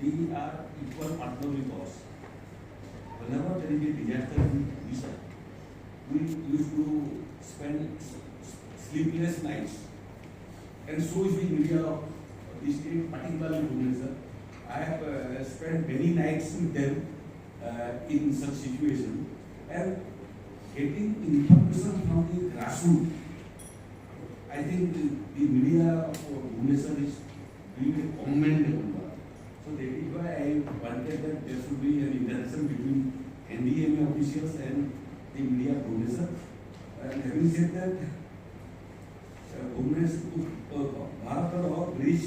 We are equal partner with us. Whenever there is a disaster in Odisha, we used to spend sleepless nights. And so is the media of this state, particularly Bhubaneswar. I have spent many nights with them in such situations. And getting information from the grassroots, I think the media of Bhubaneswar is doing a commendable work. So that is why I wanted that there should be an interaction between NDMA officials and the media of Bhubaneswar. And having said that, Bharat bridge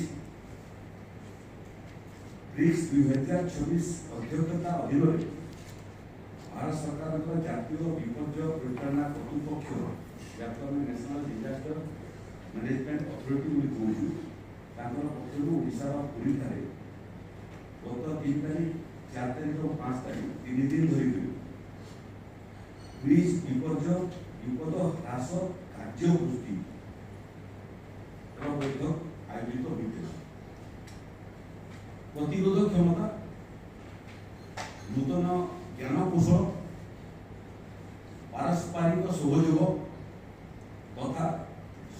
2024 अध्यक्षता अधीन भारत सरकार जातीय विपर्य परिचालना कर्तृपक्ष National Disaster Management Authority पक्षर ओडिशा पुरी ठारे गत 3 तारीख 4 तारीख और 5 तारीख 3 दिन धरी ब्रिज विपर्य विपद ह्रास कार्यगोष्ठी बैठक आयोजित होता प्रतिरोध क्षमता नूतन ज्ञानकौशल पारस्परिक सहयोग तथा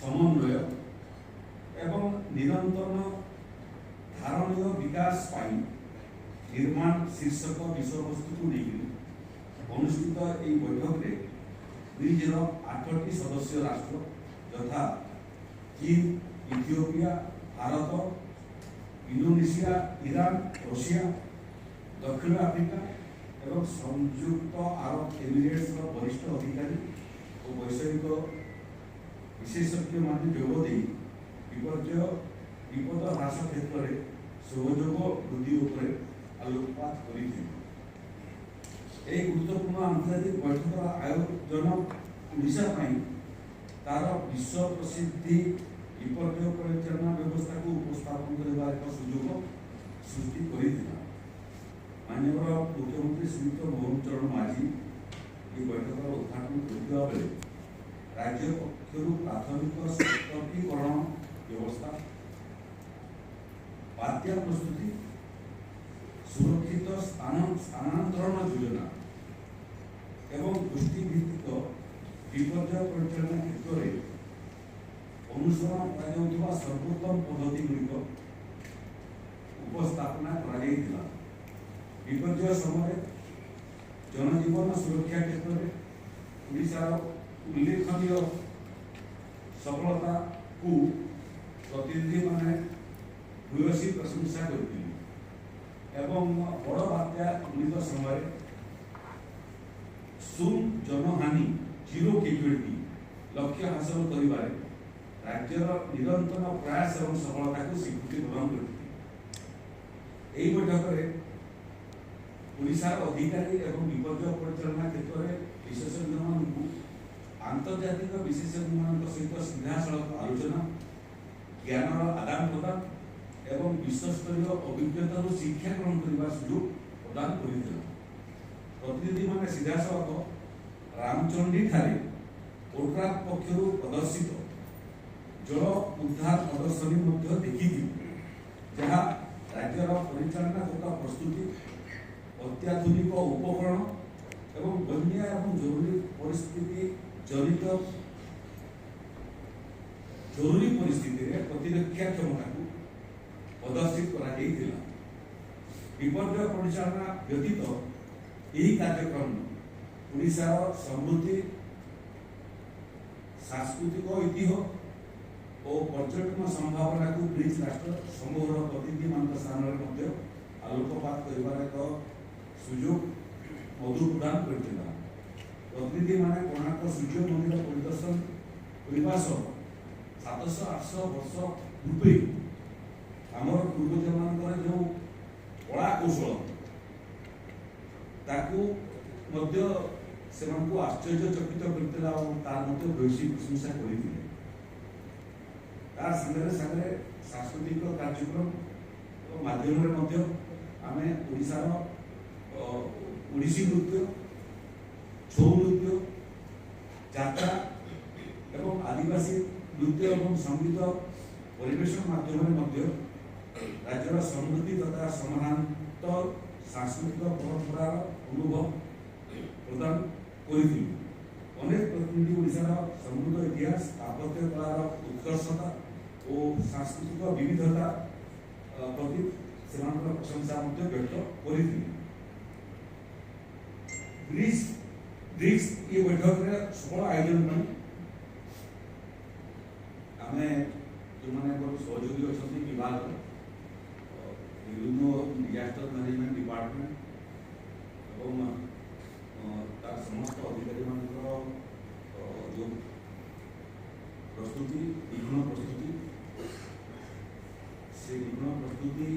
समन्वय एवं निरंतर धारणीय विकास निर्माण शीर्षक विषयवस्तु को लेकर अनुष्ठित यह बैठक में ब्रिजर 8टी सदस्य राष्ट्र यथा चीन, Ethiopia, Bharat, Indonesia, Iran, Russia, दक्षिण आफ्रिका एवं संयुक्त अरब एमिरेट्स वरिष्ठ अधिकारी और वैषयिक विशेषज्ञ मान जोग दे विपद ह्रास क्षेत्र में सहयोग वृद्धि उपर आलोकपात करते। एक गुरुत्वपूर्ण आंतर्जातिक बैठक आयोजन ओडिशा तार विश्व प्रसिद्धि विपर्य परिचालना व्यवस्था को उपस्थापन करने एक सुजोग सृष्टि कर माननीय मुख्यमंत्री श्रीयुक्त मोहन चरण माझी ये बैठक उद्घाटन करथिबा बेले राज्य पक्षर प्राथमिक सतर्कीकरण व्यवस्था बात्या प्रस्तुति सुरक्षित स्थानांतरण योजना एवं दृष्टिभित्तिक विपर्य परिचालना क्षेत्र में अनुसरण कर सर्वोत्तम पद्धति गुड़िक उपस्थापना कर विपर्य समय जनजीवन सुरक्षा क्षेत्र में ओडिशार उल्लेखनीय सफलता को प्रतिनिधि माने भूयसी प्रशंसा करते बड़ बात्या गुड़िक समय शून्य जनहानि जीरो कैजुअलिटी लक्ष्य हासिल कर राज्यर निरंतर प्रयास और सफलता को स्वीकृति प्रदान करते बैठक में ओडिशार अधिकारी एवं विपर्य परिचालना क्षेत्र में विशेषज्ञ मानू आंतर्जातिक विशेषज्ञ मान सहित सीधासख आलोचना ज्ञान आदान प्रदान एवं विश्वस्तरीय अभिज्ञता शिक्षा ग्रहण करने सुजोग प्रदान कर प्रतिनिधि मान सीधासख रामचंडी ठारे ओड्राफ पक्षर प्रदर्शित जल उद्धार प्रदर्शनी देखी जहाँ राज्यर परिचालना तथा प्रस्तुति अत्याधुनिक उपकरण एवं बन्या एवं जरूरी परिस्थिति जनित जरूरी परिस्थिति में प्रतिरक्षा क्षमता को प्रदर्शित करा विपर्य परिचालना व्यतीत यही कार्यक्रम ओडिशार समृद्धि सांस्कृतिक ऐतिह्य और पर्यटन संभावना को ब्रिज राष्ट्र समूह प्रतिनिधि मान स्थान में आलोक ଆଲୋକପାତ କରିବାର ଏକ ସୁଯୋଗ ମଧୁ ପ୍ରଦାନ କରିଥିଲା। ପ୍ରତିନିଧିମାନେ କୋଣାର୍କ ସୂର୍ଯ୍ୟ ମନ୍ଦିର ପରିଦର୍ଶନ କରିବା ସହ 700-800 ବର୍ଷ ପୂର୍ବେ ଆମର ପୂର୍ବଜମାନଙ୍କର ଯେଉଁ କଳା କୌଶଳ ତାକୁ ମଧ୍ୟ ସେମାନଙ୍କୁ ଆଶ୍ଚର୍ଯ୍ୟଚକିତ କରିଥିଲା ଆଉ ତାର ମଧ୍ୟ ଭୂୟସୀ ପ୍ରଶଂସା କରିଥିଲେ। ତାର ସାଙ୍ଗରେ ସାଙ୍ଗରେ ସାଂସ୍କୃତିକ କାର୍ଯ୍ୟକ୍ରମ ମାଧ୍ୟମରେ ମଧ୍ୟ ଆମେ ଓଡ଼ିଶାର ଓଡ଼ିଶୀ ନୃତ୍ୟ, ଛଉ ନୃତ୍ୟ, ଯାତ୍ରା ଏବଂ ଆଦିବାସୀ ନୃତ୍ୟ ଏବଂ ସଙ୍ଗୀତ ପରିବେଷଣ ମାଧ୍ୟମରେ ମଧ୍ୟ ରାଜ୍ୟର ସମୃଦ୍ଧି ତଥା ସମାନାନ୍ତ ସାଂସ୍କୃତିକ ପରମ୍ପରାର ଅନୁଭବ ପ୍ରଦାନ କରିଥିଲୁ। ଅନେକ ପ୍ରତିନିଧି ଓଡ଼ିଶାର ସମୃଦ୍ଧ ଇତିହାସ, ସ୍ଥାପତ୍ୟ କଳାର ଉତ୍କର୍ଷତା ଓ ସାଂସ୍କୃତିକ ବିବିଧତା ପ୍ରତି ସେମାନଙ୍କର ପ୍ରଶଂସା ମଧ୍ୟ ବ୍ୟକ୍ତ କରିଥିଲେ। ବ୍ରିକ୍ସ ଏ ବୈଠକରେ ସଫଳ ଆୟୋଜନ ପାଇଁ ଆମେ ଯେଉଁମାନେ ସହଯୋଗୀ ଅଛନ୍ତି ବିଭାଗ ବିଭିନ୍ନ ଡିଜାଷ୍ଟର ମ୍ୟାନେଜମେଣ୍ଟ ଡିପାର୍ଟମେଣ୍ଟ ଏବଂ ତାର ସମସ୍ତ ଅଧିକାରୀମାନଙ୍କର ଯେଉଁ ପ୍ରସ୍ତୁତି ନିଖୁଣ ପ୍ରସ୍ତୁତି ସେ ନିଖୁଣ ପ୍ରସ୍ତୁତି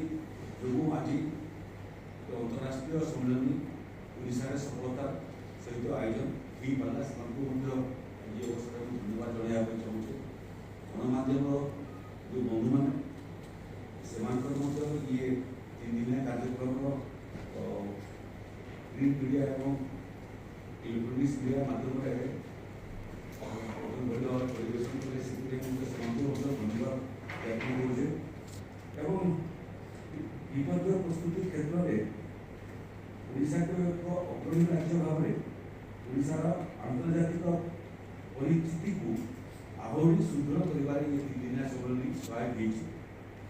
ଯୋଗୁଁ ଆଜି ଅନ୍ତରାଷ୍ଟ୍ରୀୟ ସମ୍ମିଳନୀ ଓଡ଼ିଶାରେ ସଫଳତା ସହିତ ଆୟୋଜନ ହୋଇପାରିଲା। ସେମାନଙ୍କୁ ମଧ୍ୟ ଏହି ଅବସରରେ ମୁଁ ଧନ୍ୟବାଦ ଜଣାଇବା ପାଇଁ ଚାହୁଁଛି। ଗଣମାଧ୍ୟମର ଯେଉଁ ବନ୍ଧୁମାନେ ସେମାନଙ୍କର ମଧ୍ୟ ଇଏ 3 ଦିନିଆ କାର୍ଯ୍ୟକ୍ରମର ପ୍ରିଣ୍ଟ ମିଡ଼ିଆ ଏବଂ ଇଲେକ୍ଟ୍ରୋନିକ୍ସ ମିଡ଼ିଆ ମାଧ୍ୟମରେ ପରିବେଷଣ କଲେ ସେଥିପାଇଁ ମଧ୍ୟ ସେମାନଙ୍କୁ ମଧ୍ୟ ଧନ୍ୟବାଦ ଜ୍ଞାପନ କରୁଛେ। ଏବଂ ବିପର୍ଯ୍ୟୟ ପ୍ରସ୍ତୁତି କ୍ଷେତ୍ରରେ ଓଡ଼ିଶାକୁ ଏକ ଅଗ୍ରଣୀ ରାଜ୍ୟ ଭାବରେ ଓଡ଼ିଶାର ଆନ୍ତର୍ଜାତିକ ପରିସ୍ଥିତିକୁ ଆହୁରି ସୁଦୃଢ଼ କରିବାରେ ଏ 3 ଦିନିଆ ସମ୍ମିଳନୀ ସହାୟକ ହୋଇଛି।